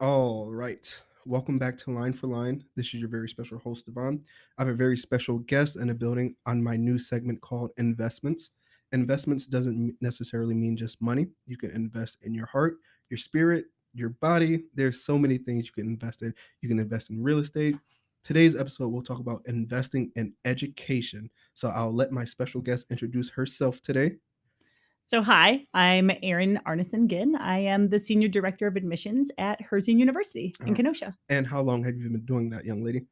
All right. Welcome back to Line for Line. This is your very special host, Devon. I have a very special guest in the building on my new segment called Investments. Investments doesn't necessarily mean just money. You can invest in your heart, your spirit, your body. There's so many things you can invest in. You can invest in real estate. Today's episode, we'll talk about investing in education. So I'll let my special guest introduce herself today. So, hi, I'm Erin Ginn. I am the Senior Director of Admissions at Herzing University in Uh, Kenosha. and how long have you been doing that, young lady?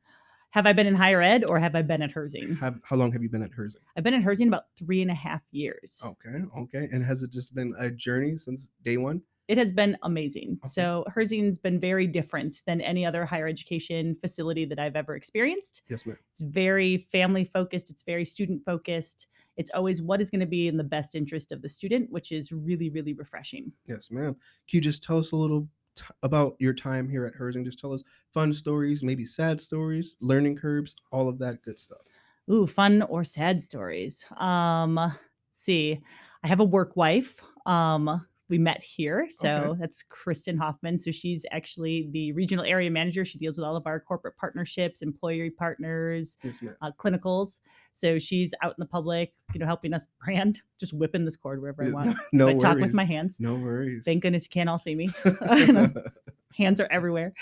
Have I been in higher ed or have I been at Herzing? How long have you been at Herzing? I've been at Herzing about 3.5 years. Okay. And has it just been a journey since day one? It has been amazing. Okay. So, Herzing's been very different than any other higher education facility that I've ever experienced. Yes, ma'am. It's very family focused, it's very student focused. It's always what is going to be in the best interest of the student, which is really, really refreshing. Yes, ma'am. Can you just tell us a little about your time here at Herzing? Just tell us fun stories, maybe sad stories, learning curves, all of that good stuff. Ooh, fun or sad stories. See, I have a work wife. We met here. Okay. So that's Kristen Hoffman. So she's actually the regional area manager. She deals with all of our corporate partnerships, employee partners, Yes, ma'am. clinicals. So she's out in the public, helping us brand, just whipping this cord wherever I want. No So I talk with worries. my hands. No worries. Thank goodness you can't all see me. Hands are everywhere.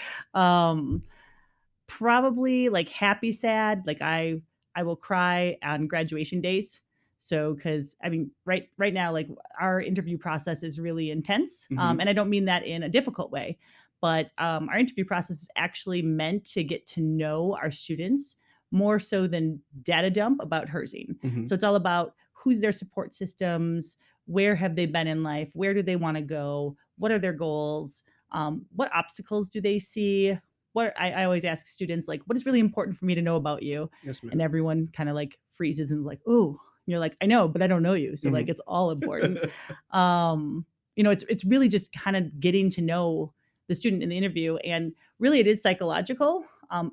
Probably like happy, sad. Like I will cry on graduation days. So, because I mean, right now, like our interview process is really intense, Mhm. and I don't mean that in a difficult way, but our interview process is actually meant to get to know our students more so than data dump about Herzing. Mhm. So it's all about who's their support systems, where have they been in life, where do they want to go, what are their goals, what obstacles do they see, what I always ask students, like, what is really important for me to know about you? Yes, ma'am. And everyone kind of like freezes and like, oh, you're like, I know, but I don't know you. So like Mhm. it's all important. It's really just kind of getting to know the student in the interview. And really it is psychological.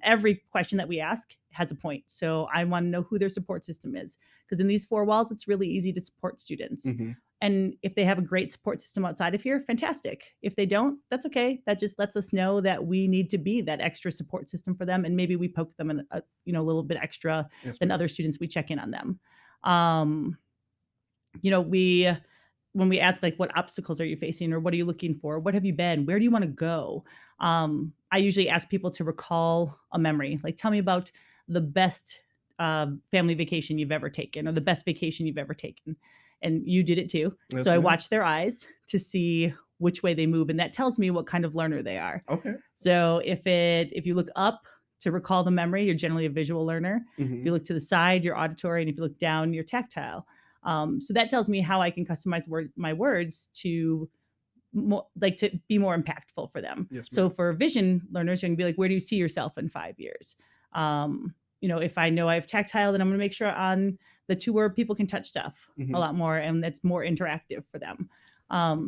Every question that we ask has a point. So I want to know who their support system is. Because in these four walls, it's really easy to support students. Mhm. And if they have a great support system outside of here, fantastic. If they don't, that's okay. That just lets us know that we need to be that extra support system for them, and maybe we poke them in a little bit extra Yes, than ma'am. other students. We check in on them. Um, we when we ask like what obstacles are you facing or what are you looking for, what have you been, where do you want to go, I usually ask people to recall a memory, like tell me about the best family vacation you've ever taken or the best vacation you've ever taken, and you did it too. Yes, So I ma'am. watch their eyes to see which way they move, and that tells me what kind of learner they are. Okay. So if you look up to recall the memory, you're generally a visual learner. If you Mhm. look to the side, you're auditory, and if you look down, you're tactile. So that tells me how I can customize my words to to be more impactful for them. Yes, So ma'am. for vision learners, you're gonna be like, where do you see yourself in 5 years? If I know I have tactile, then I'm gonna make sure on the two where people can touch stuff a Mhm. lot more, and that's more interactive for them.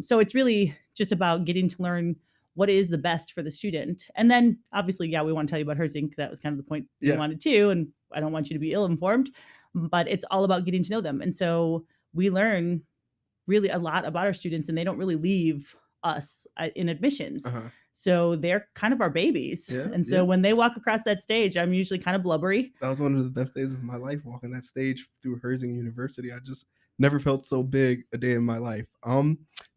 So it's really just about getting to learn what is the best for the student. And then obviously, yeah, we want to tell you about Herzing because that was kind of the point we Yeah. wanted to. And I don't want you to be ill informed, but it's all about getting to know them. And so we learn really a lot about our students, and they don't really leave us in admissions. Uh-huh. So they're kind of our babies. Yeah, And yeah. so when they walk across that stage, I'm usually kind of blubbery. That was one of the best days of my life walking that stage through Herzing University. I just never felt so big a day in my life.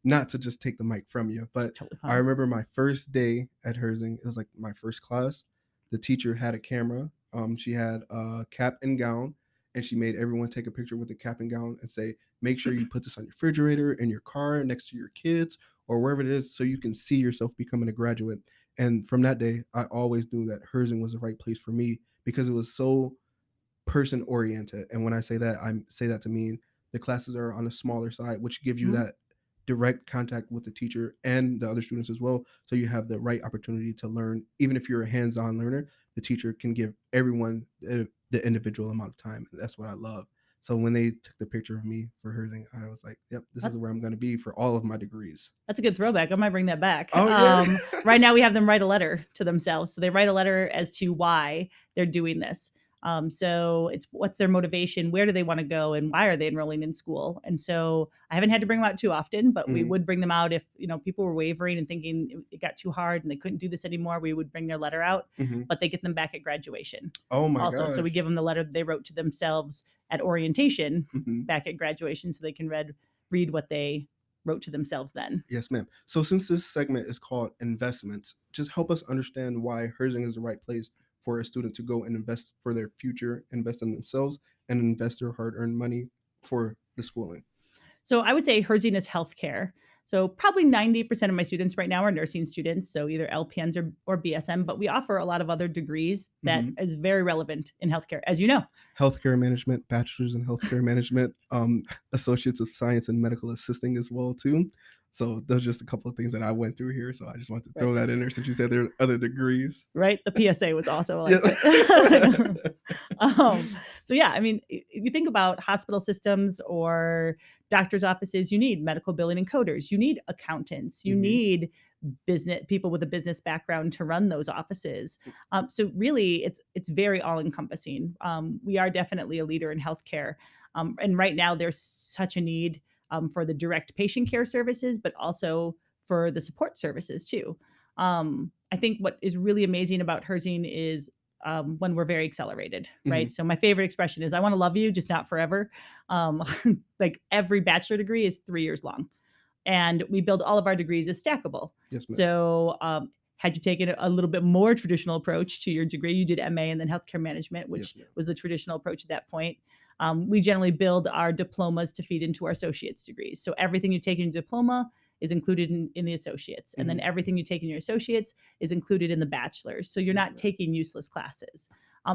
Not to just take the mic from you, It's but totally I fine. remember my first day at Herzing. It was like my first class. The teacher had a camera. She had a cap and gown, and she made everyone take a picture with the cap and gown and say, "Make sure you put this on your refrigerator, in your car, next to your kids, or wherever it is, so you can see yourself becoming a graduate." And from that day, I always knew that Herzing was the right place for me because it was so person oriented. And when I say that, I say that to mean the classes are on a smaller side, which gives you Mhm. that direct contact with the teacher and the other students as well. So you have the right opportunity to learn. Even if you're a hands on learner, the teacher can give everyone the individual amount of time. That's what I love. So when they took the picture of me for Herzing, I was like, yep, this is That- where I'm going to be for all of my degrees. That's a good throwback. I might bring that back. Oh, yeah. Right now, we have them write a letter to themselves. So they write a letter as to why they're doing this. So it's what's their motivation, where do they want to go, and why are they enrolling in school? And so I haven't had to bring them out too often, but we Mhm. would bring them out if people were wavering and thinking it got too hard and they couldn't do this anymore. We would bring their letter out, Mhm. but they get them back at graduation Oh my also. So we gosh. give them the letter that they wrote to themselves at orientation Mhm. back at graduation, so they can read what they wrote to themselves then. Yes, ma'am. So since this segment is called investments, just help us understand why Herzing is the right place for a student to go and invest for their future, invest in themselves, and invest their hard-earned money for the schooling. So I would say Herzing is healthcare. So probably 90% of my students right now are nursing students, so either LPNs or BSM, but we offer a lot of other degrees that Mhm. is very relevant in healthcare, as you know. Healthcare management, bachelor's in healthcare management, associates of science and medical assisting as well too. So those are just a couple of things that I went through here. So I just wanted to Right. throw that in there since you said there are other degrees. Right? The PSA was also, I Yeah. liked it. um, so yeah, I mean, if you think about hospital systems or doctors' offices, you need medical billing and coders, you need accountants, you Mhm. need business people with a business background to run those offices. So really, it's very all encompassing. We are definitely a leader in healthcare, and right now there's such a need for the direct patient care services, but also for the support services too. I think what is really amazing about Herzing is when we're very accelerated, right? Mhm. So my favorite expression is, "I want to love you, just not forever." Um, like every bachelor degree is 3 years long, and we build all of our degrees as stackable. Yes, ma'am. So had you taken a little bit more traditional approach to your degree, you did MA and then healthcare management, Yes, which ma'am. was the traditional approach at that point. We generally build our diplomas to feed into our associate's degrees. So everything you take in your diploma is included in the associates. And then Mhm. everything you take in your associates is included in the bachelor's. So you're Yes, not ma'am. taking useless classes.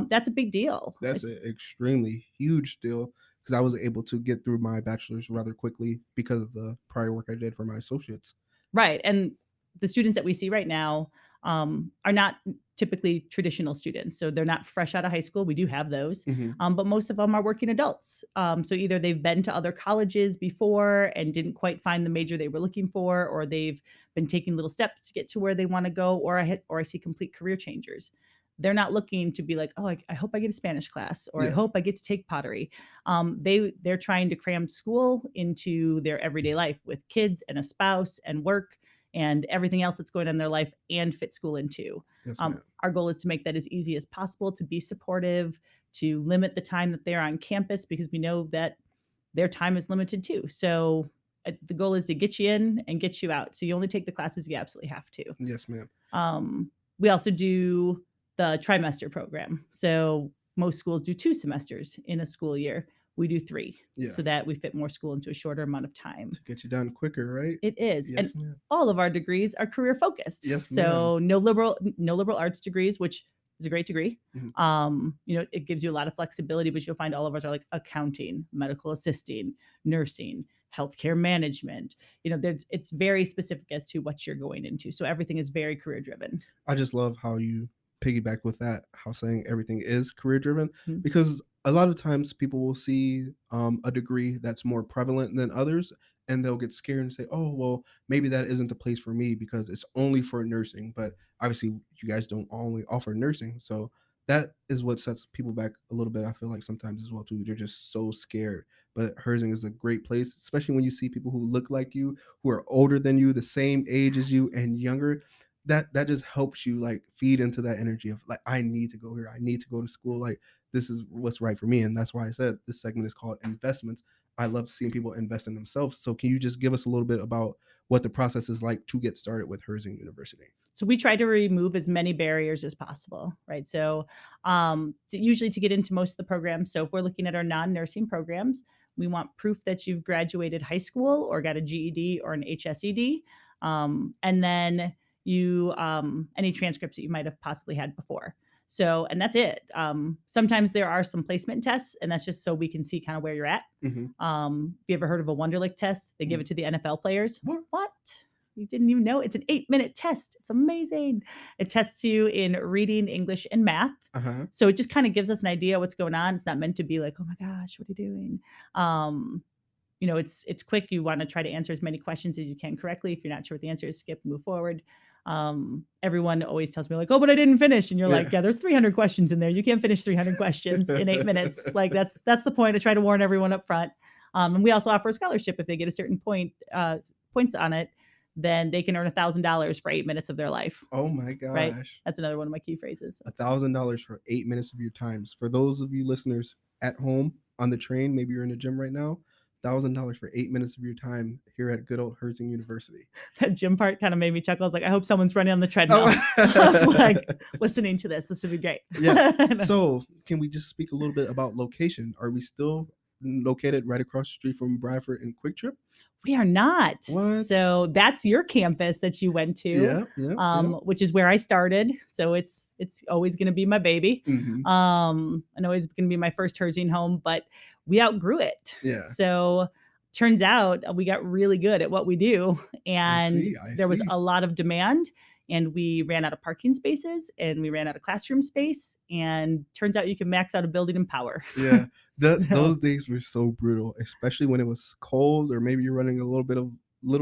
That's a big deal. That's an extremely huge deal because I was able to get through my bachelor's rather quickly because of the prior work I did for my associates. Right, and the students that we see right now, are not typically traditional students, so they're not fresh out of high school, we do have those, Mhm. but most of them are working adults. So either they've been to other colleges before and didn't quite find the major they were looking for, or they've been taking little steps to get to where they wanna go, or I see complete career changers. They're not looking to be like, "Oh, I hope I get a Spanish class," or, "I Yeah. hope I get to take pottery." They're trying to cram school into their everyday life with kids and a spouse and work and everything else that's going on in their life and fit school into. Yes, ma'am. Our goal is to make that as easy as possible, to be supportive, to limit the time that they're on campus because we know that their time is limited too. So the goal is to get you in and get you out. So you only take the classes you absolutely have to. Yes, ma'am. We also do the trimester program. So most schools do 2 semesters in a school year. We do 3 Yeah. so that we fit more school into a shorter amount of time. To get you done quicker, right? It is. And Yes, ma'am. all of our degrees are career Yes, focused. ma'am. So no liberal arts degrees, which is a great degree. Mhm. It gives you a lot of flexibility, but you'll find all of us are like accounting, medical assisting, nursing, healthcare management. It's very specific as to what you're going into. So everything is very career driven. I just love how you piggyback with that, how saying everything is career driven, Mhm. because a lot of times people will see a degree that's more prevalent than others, and they'll get scared and say, "Oh, well, maybe that isn't the place for me because it's only for nursing." But obviously, you guys don't only offer nursing, so that is what sets people back a little bit. I feel like sometimes as well too. They're just so scared. But Herzing is a great place, especially when you see people who look like you, who are older than you, the same age as you, and younger. That just helps you like feed into that energy of like, I need to go here, I need to go to school, like this is what's right for me. And that's why I said this segment is called investments. I love seeing people invest in themselves. So can you just give us a little bit about what the process is like to get started with Herzing University? So we try to remove as many barriers as possible, right? So usually to get into most of the programs. So if we're looking at our non-nursing programs, we want proof that you've graduated high school or got a GED or an HSED, and then you any transcripts that you might have possibly had before. So, and that's it. Sometimes there are some placement tests, and that's just so we can see kind of where you're at. Hmm. If you ever heard of a Wonderlic test, they give it to the NFL players. What? What? You didn't even know? It's an 8-minute test. It's amazing. It tests you in reading, English, and math. Uh-huh. So it just kind of gives us an idea what's going on. It's not meant to be like, oh my gosh, what are you doing? Um, it's quick. You want to try to answer as many questions as you can correctly. If you're not sure what the answer is, skip, move forward. Everyone always tells me like, "Oh, but I didn't finish," and you're Yeah. like, "Yeah, there's 300 questions in there. You can't finish 300 questions in 8 minutes." Like that's the point. I try to warn everyone up front. And we also offer a scholarship if they get a certain points on it, then they can earn $1,000 for 8 minutes of their life. Oh my Right? gosh. That's another one of my key phrases. $1,000 for 8 minutes of your times. For those of you listeners at home on the train, maybe you're in the gym right now. $1,000 for 8 minutes of your time here at good old Herzing University. That gym part kind of made me chuckle. I was like, I hope someone's running on the treadmill. Oh. I was like, listening to this. This would be great. Yeah. So, can we just speak a little bit about location? Are we still located right across the street from Bradford and Quick Trip? We are not. What? So that's your campus that you went to, Yeah. which is where I started. So it's always going to be my baby, Mhm. and always going to be my first Herzing home. But we outgrew it. Yeah. So turns out we got really good at what we do, and I there was see. a lot of demand. And we ran out of parking spaces and we ran out of classroom space. And turns out you can max out a building in power. Yeah. So- Those days were so brutal, especially when it was cold or maybe you're running a little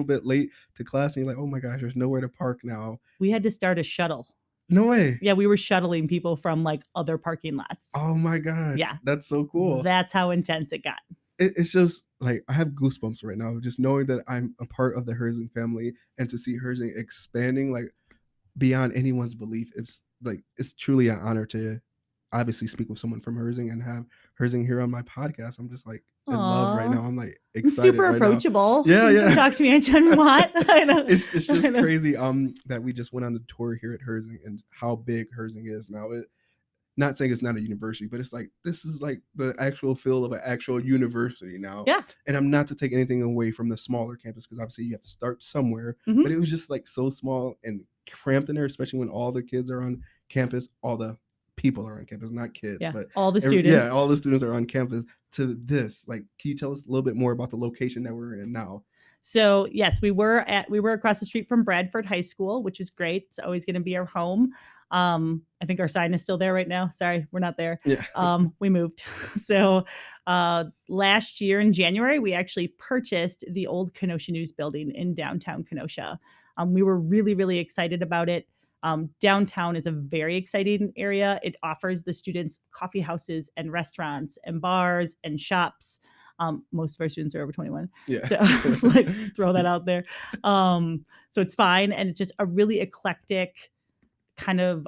bit late to class and you're like, oh my gosh, there's nowhere to park now. We had to start a shuttle. No way. Yeah, we were shuttling people from like other parking lots. Oh my god. Yeah. That's so cool. That's how intense it got. It's just like I have goosebumps right now just knowing that I'm a part of the Herzing family and to see Herzing expanding like beyond anyone's belief. It's truly an honor to obviously speak with someone from Herzing and have Herzing here on my podcast. I'm just like in love right Aw. now. I'm like I'm excited super right approachable. now. You can talk to me anytime you want. I know. It's just I know. crazy that we just went on the tour here at Herzing and how big Herzing is now. Not saying it's not a university, but it's like this is like the actual feel of an actual university now. Yeah. And I'm not to take anything away from the smaller campus because obviously you have to start somewhere. Mhm. But it was just like so small and cramped in there, especially when all the kids are on campus, all the people are on campus, not kids, Yeah. but All the students. all the students are on campus. To this, like, can you tell us a little bit more about the location that we're in now? So yes, we were across the street from Bradford High School, which is great. It's always going to be our home. I think our sign is still there right now. Sorry, we're not there. Yeah. We moved. So last year in January, we actually purchased the old Kenosha News building in downtown Kenosha. We were really, really excited about it. Downtown is a very exciting area. It offers the students coffee houses and restaurants and bars and shops. Most of our students are over 21. Yeah. So like throw that out there. So it's fine. And it's just a really eclectic kind of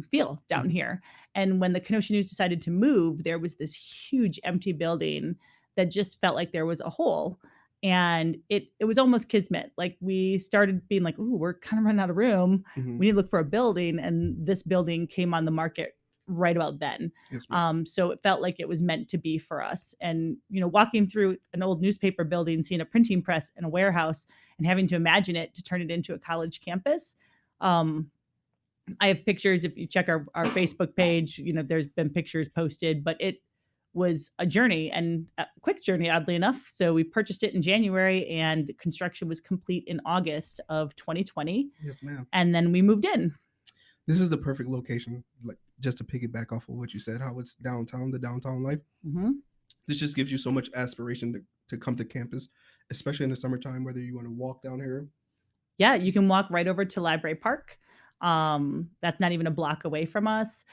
feel down here. And when the Kenosha News decided to move, there was this huge empty building that just felt like there was a hole. And it was almost kismet. Like we started being like, ooh, we're kind of running out of room. Mhm. We need to look for a building. And this building came on the market right about then. Yes, ma'am. So it felt like it was meant to be for us. And, walking through an old newspaper building, seeing a printing press and a warehouse and having to imagine it to turn it into a college campus. I have pictures. If you check our Facebook page, there's been pictures posted, but it was a journey and a quick journey, oddly enough. So we purchased it in January and construction was complete in August of 2020. Yes, ma'am. And then we moved in. This is the perfect location, like just to piggyback off of what you said, how it's downtown, the downtown life. Mm-hmm. This just gives you so much aspiration to come to campus, especially in the summertime, whether you want to walk down here. Yeah, you can walk right over to Library Park. That's not even a block away from us.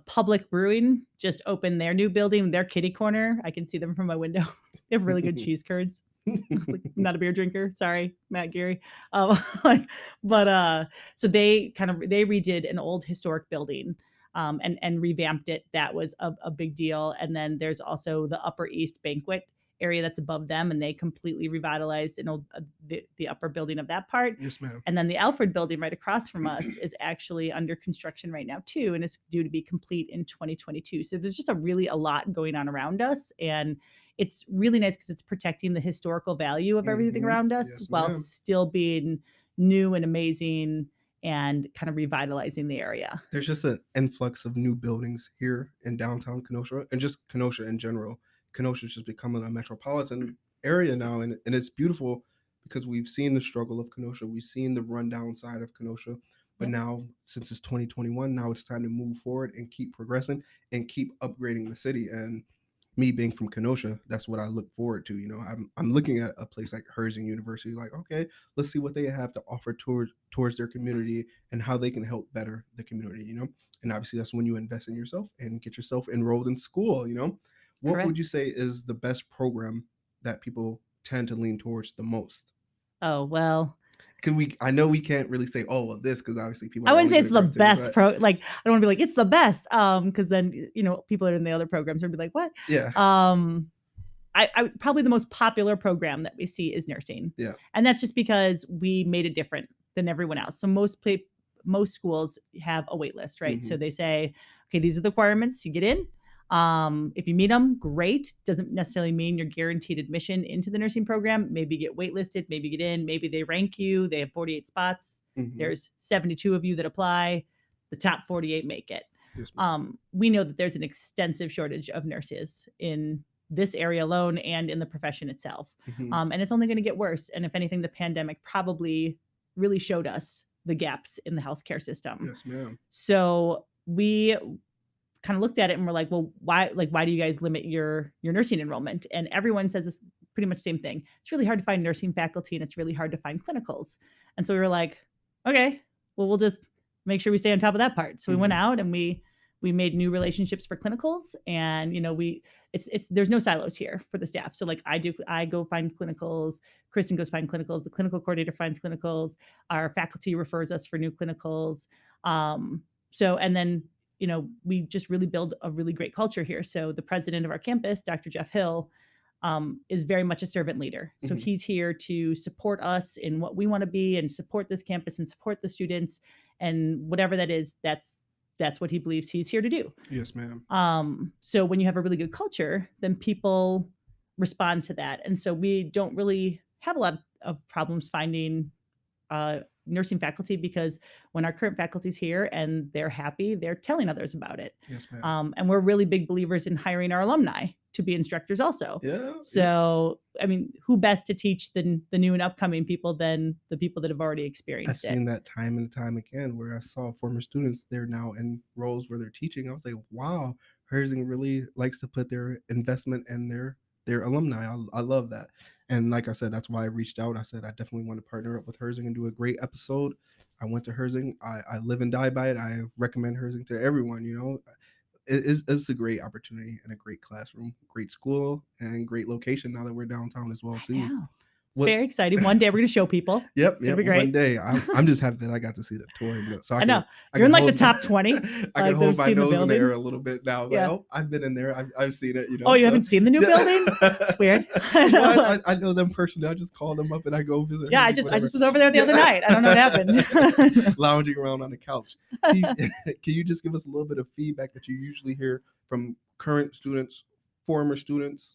Public Brewing just opened their new building, their kitty corner. I can see them from my window. They have really good cheese curds. Like, I'm not a beer drinker. Sorry, Matt Geary. So they redid an old historic building and revamped it. That was a big deal. And then there's also the Upper East Banquet area that's above them, and they completely revitalized an old the upper building of that part. Yes, ma'am. And then the Alfred building right across from us is actually under construction right now too, and it's due to be complete in 2022. So there's just a lot going on around us, and it's really nice because it's protecting the historical value of everything around us Yes, while ma'am. still being new and amazing and kind of revitalizing the area. There's just an influx of new buildings here in downtown Kenosha and just Kenosha in general. Kenosha's just becoming a metropolitan area now, and it's beautiful because we've seen the struggle of Kenosha. We've seen the rundown side of Kenosha. But now, since it's 2021, now it's time to move forward and keep progressing and keep upgrading the city. And me being from Kenosha, that's what I look forward to. I'm looking at a place like Herzing University, like, okay, let's see what they have to offer towards their community and how they can help better the community. And obviously that's when you invest in yourself and get yourself enrolled in school. What would Correct. you say is the best program that people tend to lean towards the most? Oh, well, I know we can't really say, oh, well, this, because obviously people I are wouldn't only say going it's to the gravitate, best but like, I don't wanna be like, "It's the best," because then, people that are in the other programs are gonna be like, "What?" yeah, Um, I probably the most popular program that we see is nursing, yeah. and that's just because we made it different than everyone else. So most schools have a wait list, right? So Hmm. they say, "Okay, these are the requirements, you get in. If you meet them, great. Doesn't necessarily mean you're guaranteed admission into the nursing program. Maybe you get waitlisted, maybe you get in, maybe they rank you. They have 48 spots. Hmm. There's 72 of you that apply. The top 48 make it. Yes, ma'am. We know that there's an extensive shortage of nurses in this area alone and in the profession itself. Hmm. And it's only going to get worse. And if anything, the pandemic probably really showed us the gaps in the healthcare system. Yes, ma'am. So we kind of looked at it and we're like, well, why do you guys limit your nursing enrollment? And everyone says this pretty much the same thing. It's really hard to find nursing faculty and it's really hard to find clinicals. And so we were like, okay, well, we'll just make sure we stay on top of that part. So we went Hmm. out and we made new relationships for clinicals, and we it's there's no silos here for the staff. So like I go find clinicals, Kristen goes find clinicals, the clinical coordinator finds clinicals, our faculty refers us for new clinicals. So and then we just really build a really great culture here. So the president of our campus, Dr. Jeff Hill, is very much a servant leader. So Hmm. he's here to support us in what we want to be and support this campus and support the students, and whatever that is, that's what he believes he's here to do. Yes, ma'am. So when you have a really good culture, then people respond to that. And so we don't really have a lot of problems finding nursing faculty, because when our current faculty's here and they're happy, they're telling others about it. Yes, ma'am. And we're really big believers in hiring our alumni to be instructors also. Yeah, yeah. So, I mean, who best to teach the new and upcoming people than the people that have already I've experienced it? seen that time and time again where I saw former students, they're now in roles where they're teaching. I was like, wow, Herzing really likes to put their investment in their alumni. I love that. And like I said, that's why I reached out. I said I definitely want to partner up with Herzing and do a great episode. I went to Herzing. I live and die by it. I recommend Herzing to everyone. It's a great opportunity and a great classroom, great school, and great location now that we're downtown as well I too. know. It's What very exciting. One day we're going to show people. Yep, It's going to yep. be One great. day, I'm just happy that I got to see the tour, so I know. I You're can in like the hold top 20, I can like that have hold my seen the nose in the air building. a little bit now. Like, Yeah. oh, I've been in there. I've seen it. Oh, you So haven't seen the new building? It's weird. well, I know them personally. I just call them up and I go visit. Yeah, I Herzing, just whatever. was over there the other night. I don't know what happened. Lounging around on the couch. Can you just give us a little bit of feedback that you usually hear from current students, former students?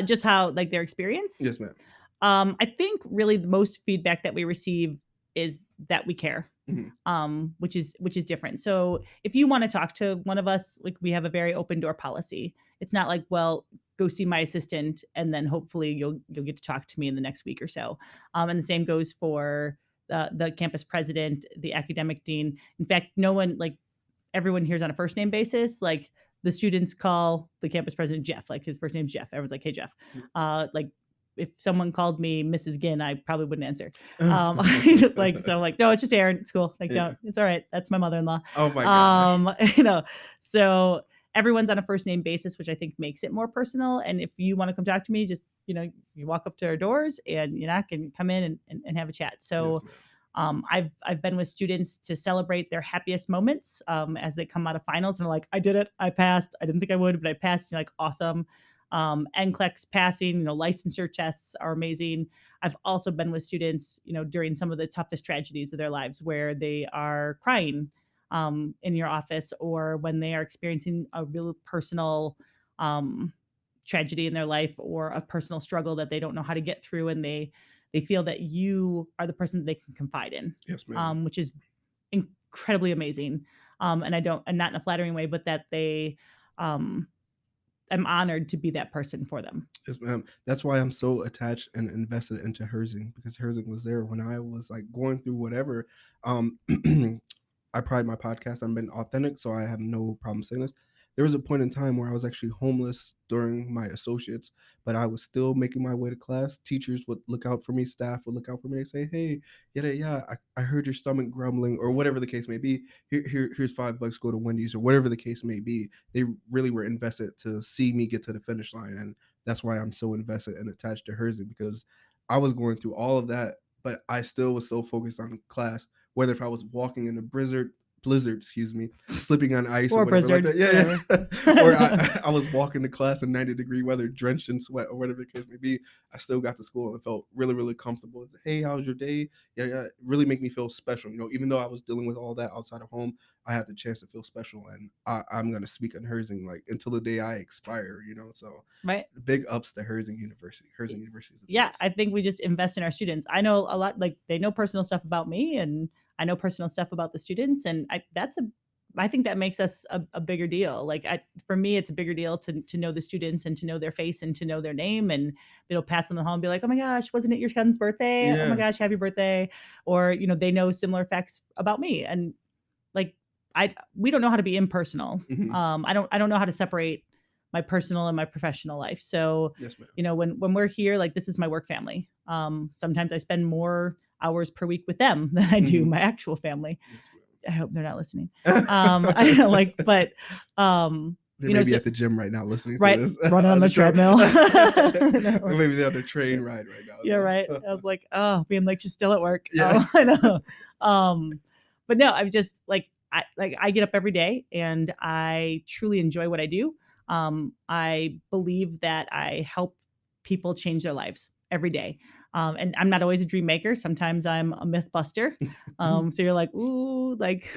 Just how like their experience. Yes, ma'am. I think really the most feedback that we receive is that we care, Mhm. which is different. So if you want to talk to one of us, like we have a very open door policy. It's not like, well, go see my assistant and then hopefully you'll get to talk to me in the next week or so. And the same goes for the campus president, the academic dean. In fact, no one like everyone here's on a first name basis. Like the students call the campus president Jeff, like his first name's Jeff. Everyone's like, hey Jeff. Like if someone called me Mrs. Ginn, I probably wouldn't answer. Like so, like no, it's just Erin. It's cool. Like Yeah. don't. It's all right. That's my mother-in-law. Oh my gosh. So everyone's on a first name basis, which I think makes it more personal. And if you want to come talk to me, just you walk up to our doors and you knock and come in and have a chat. So. Yes, ma'am. I've been with students to celebrate their happiest moments as they come out of finals and are like, I did it, I passed. I didn't think I would, but I passed. You're like, awesome. NCLEX passing, licensure tests are amazing. I've also been with students, during some of the toughest tragedies of their lives where they are crying in your office, or when they are experiencing a real personal tragedy in their life, or a personal struggle that they don't know how to get through, and they feel that you are the person that they can confide in, Yes, ma'am. which is incredibly amazing. And not in a flattering way, but that um, I'm honored to be that person for them. Yes, ma'am. That's why I'm so attached and invested into Herzing, because Herzing was there when I was like going through whatever. Um, I pride my podcast on being authentic, so I have no problem saying this. there was a point in time where I was actually homeless during my associates, but I was still making my way to class. Teachers would look out for me, staff would look out for me and say, hey, I heard your stomach grumbling or whatever the case may be. Here's $5, go to Wendy's or whatever the case may be. They really were invested to see me get to the finish line. And that's why I'm so invested and attached to Herzing, because I was going through all of that, but I still was so focused on class, whether if I was walking in a blizzard, excuse me, slipping on ice or Or whatever like Blizzard, that. Yeah, whatever. yeah. Or I was walking to class in 90-degree weather, drenched in sweat or whatever the case may be. I still got to school and felt really, really comfortable. Hey, how's your day? Yeah, yeah. It really make me feel special. Even though I was dealing with all that outside of home, I had the chance to feel special. And I'm going to speak on Herzing like until the day I expire. So Right. big ups to Herzing University. Herzing University is the Yeah, best. I think we just invest in our students. I know a lot, like they know personal stuff about me, and I know personal stuff about the students, and I think that makes us a bigger deal. Like for me, it's a bigger deal to know the students and to know their face and to know their name and be able to pass them the home and be like, oh my gosh, wasn't it your son's birthday? Oh my Yeah. gosh, happy birthday! Or they know similar facts about me, and like we don't know how to be impersonal. Mhm. I don't know how to separate my personal and my professional life. So, Yes, ma'am. when we're here, like this is my work family. Sometimes I spend more hours per week with them than I do Mhm. my actual family. Yes, I hope they're not listening. ma'am. I know, like, but They you may know, be so at the gym right now listening to right, this. running on the treadmill. Or maybe they're on the train ride right now. Yeah, right. I was like, oh, being like she's still at work. Yeah. I know. But no, I'm just I get up every day and I truly enjoy what I do. I believe that I help people change their lives every day. And I'm not always a dream maker. Sometimes I'm a myth buster. So you're like, ooh, like,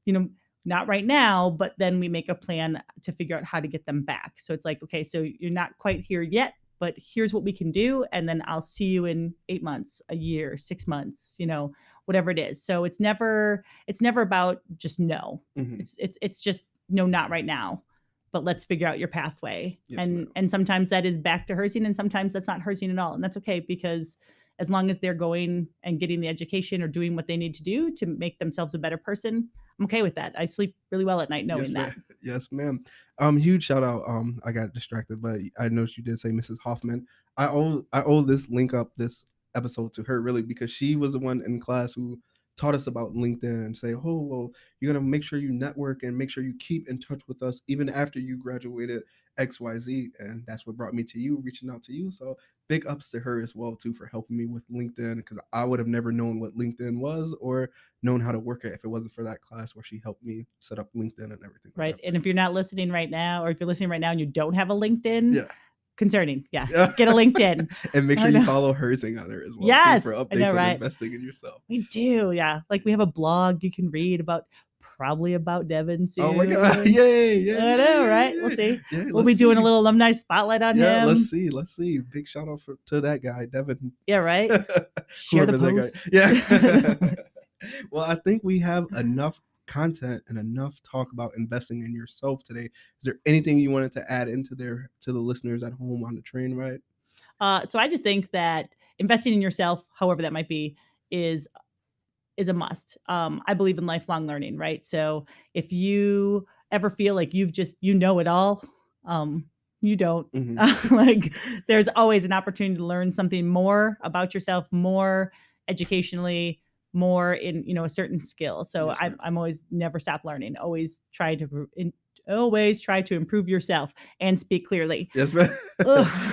you know, not right now, but then we make a plan to figure out how to get them back. So it's like, okay, so you're not quite here yet, but here's what we can do. And then I'll see you in 8 months, a year, 6 months, whatever it is. So it's never about just no. Mhm. It's just no, not right now. But let's figure out your pathway. Yes, ma'am. And sometimes that is back to Herzing, and sometimes that's not Herzing at all. And that's okay, because as long as they're going and getting the education or doing what they need to do to make themselves a better person, I'm okay with that. I sleep really well at night knowing Yes, that. ma'am. Yes, ma'am. Huge shout out. I got distracted, but I noticed you did say Mrs. Hoffman. I owe this episode to her really, because she was the one in class who taught us about LinkedIn and say, oh well, you're gonna make sure you network and make sure you keep in touch with us even after you graduated XYZ. And that's what brought me to you, reaching out to you. So big ups to her as well too for helping me with LinkedIn, because I would have never known what LinkedIn was or known how to work it if it wasn't for that class where she helped me set up LinkedIn and everything. Right. Like And if you're not listening right now, or if you're listening right now and you don't have a LinkedIn, that. concerning. Yeah. Yeah. Get a LinkedIn. And make I sure you know. follow Herzing on there as well Yes. too, for I know, updates on right? investing in yourself. We do. Yeah. Like we have a blog you can read about, probably about Devon soon. Oh my god! Yay! Yay! I know, yay, right? yay, We'll see. Yeah, We'll be let's doing a see. little alumni spotlight on Yeah, him. let's see. Let's see. Big shout out to that guy, Devon. Yeah, right. Share the Whoever that post. guy. Yeah. Well, I think we have enough content and enough talk about investing in yourself today. Is there anything you wanted to add into there to the listeners at home on the train ride? So I just think that investing in yourself, however that might be, is a must. I believe in lifelong learning, right? So if you ever feel like you know it all, you don't. Mm-hmm. Like there's always an opportunity to learn something more about yourself, more educationally, more in a certain skill. So Yes, ma'am. I'm always never stop learning. Always try to improve yourself and speak clearly. Yes, man.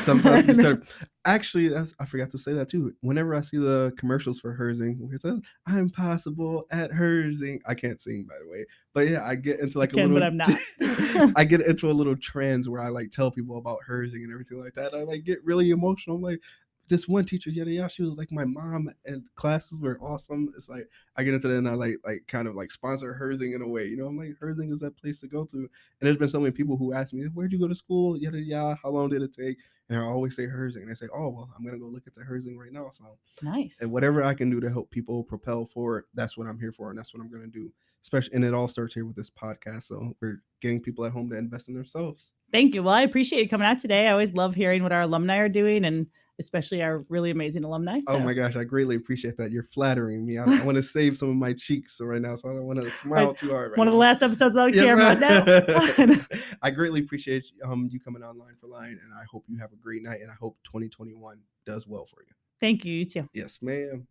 Sometimes you start. Actually, I forgot to say that too. Whenever I see the commercials for Herzing, where it says "I'm possible at Herzing," I can't sing, by the way, but yeah, I get into like I can, a but little. I'm not. I get into a little trance where I like tell people about Herzing and everything like that. I like get really emotional. I'm like, this one teacher, she was like my mom, and classes were awesome. It's like I get into that and I like kind of like sponsor Herzing in a way. I'm like, Herzing is that place to go to. And there's been so many people who ask me, where'd you go to school? Yada yada. How long did it take? And I always say Herzing. And I say, oh well, I'm gonna go look at the Herzing right now. So Nice. and whatever I can do to help people propel forward, that's what I'm here for, and that's what I'm gonna do. Especially, and it all starts here with this podcast. So we're getting people at home to invest in themselves. Thank you. Well, I appreciate you coming out today. I always love hearing what our alumni are doing, and especially our really amazing alumni. Oh So, my gosh, I greatly appreciate that. You're flattering me. I want to save some of my cheeks right now, so I don't want to smile right, too hard right one of the now. last episodes on Yes, camera. No. ma'am. I greatly appreciate you coming online for Line, and I hope you have a great night, and I hope 2021 does well for you. Thank you. You too. Yes, ma'am.